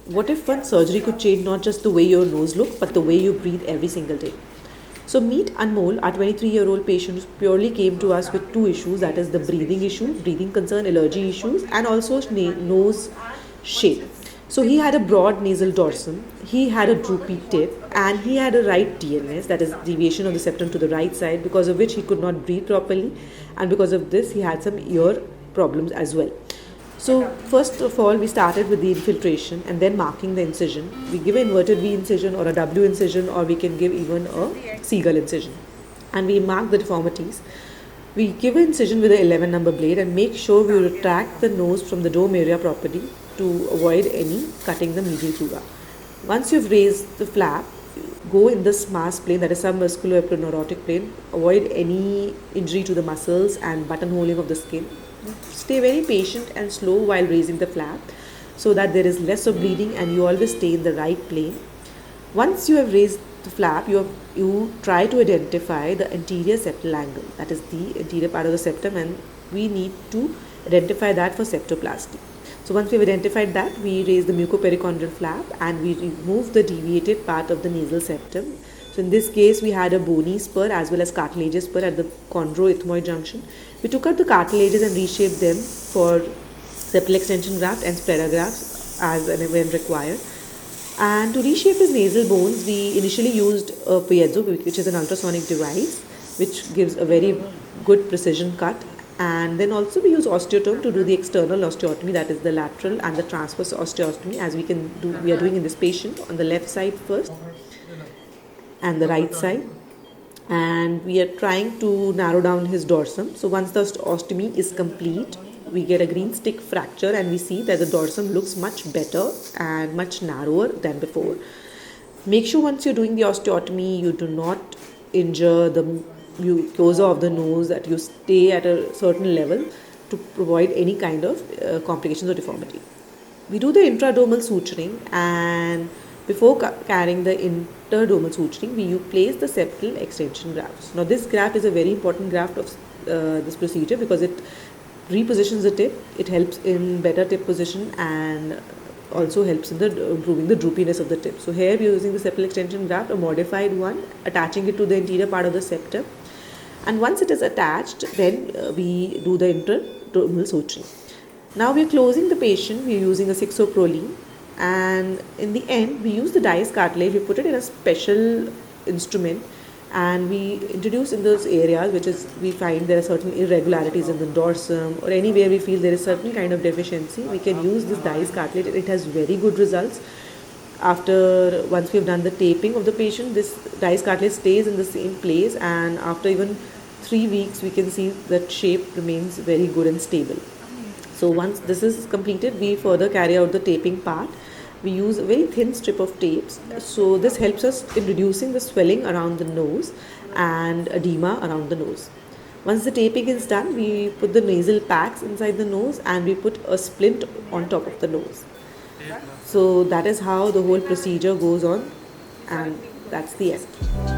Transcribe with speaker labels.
Speaker 1: what if one surgery could change not just the way your nose looks, but the way you breathe every single day? So meet Anmol, our 23-year-old patient who purely came to us with two issues, that is the breathing issue, breathing concern, allergy issues, and also nose shape. So he had a broad nasal dorsum, he had a droopy tip, and he had a right DNS, that is deviation of the septum to the right side, because of which he could not breathe properly, and because of this he had some ear problems as well. So first of all, we started with the infiltration and then marking the incision. We give an inverted V incision or a W incision, or we can give even a seagull incision. And we mark the deformities. We give an incision with an 11 number blade and make sure we retract the nose from the dome area properly to avoid any cutting the medial flora. Once you've raised the flap, go in the SMAS plane, that is submuscular epineurotic plane. Avoid any injury to the muscles and buttonholing of the skin. Stay very patient and slow while raising the flap so that there is less of bleeding and you always stay in the right plane. Once you have raised the flap, you try to identify the anterior septal angle, that is the anterior part of the septum, and we need to identify that for septoplasty. So once we have identified that, we raise the mucoperichondral flap and we remove the deviated part of the nasal septum. So in this case, we had a bony spur as well as cartilaginous spur at the chondroethmoid junction. We took out the cartilages and reshaped them for septal extension graft and spreader grafts as and when required. And to reshape his nasal bones, we initially used a piezo, which is an ultrasonic device, which gives a very good precision cut. And then also we use osteotome to do the external osteotomy, that is the lateral and the transverse osteotomy, as we are doing in this patient on the left side first and the right side, and we are trying to narrow down his dorsum. So once the ostomy is complete, we get a green stick fracture and we see that the dorsum looks much better and much narrower than before. Make sure once you're doing the osteotomy, you do not injure the mucosa of the nose, that you stay at a certain level to avoid any kind of complications or deformity. We do the intradermal suturing, and before carrying the interdermal suturing, we place the septal extension grafts. Now this graft is a very important graft of this procedure because it repositions the tip, it helps in better tip position and also helps in improving the droopiness of the tip. So here we are using the septal extension graft, a modified one, attaching it to the interior part of the septum. And once it is attached, then we do the interdermal suturing. Now we are closing the patient, we are using a 6-O-proline, and in the end we use the Dice cartilage, we put it in a special instrument and we introduce in those areas which is we find there are certain irregularities in the dorsum or anywhere we feel there is certain kind of deficiency, we can use this Dice cartilage. It has very good results. Once we have done the taping of the patient, this Dice cartilage stays in the same place, and after even 3 weeks we can see that shape remains very good and stable. So once this is completed, we further carry out the taping part. We use a very thin strip of tapes. So this helps us in reducing the swelling around the nose and edema around the nose. Once the taping is done, we put the nasal packs inside the nose and we put a splint on top of the nose. So that is how the whole procedure goes on, and that's the end.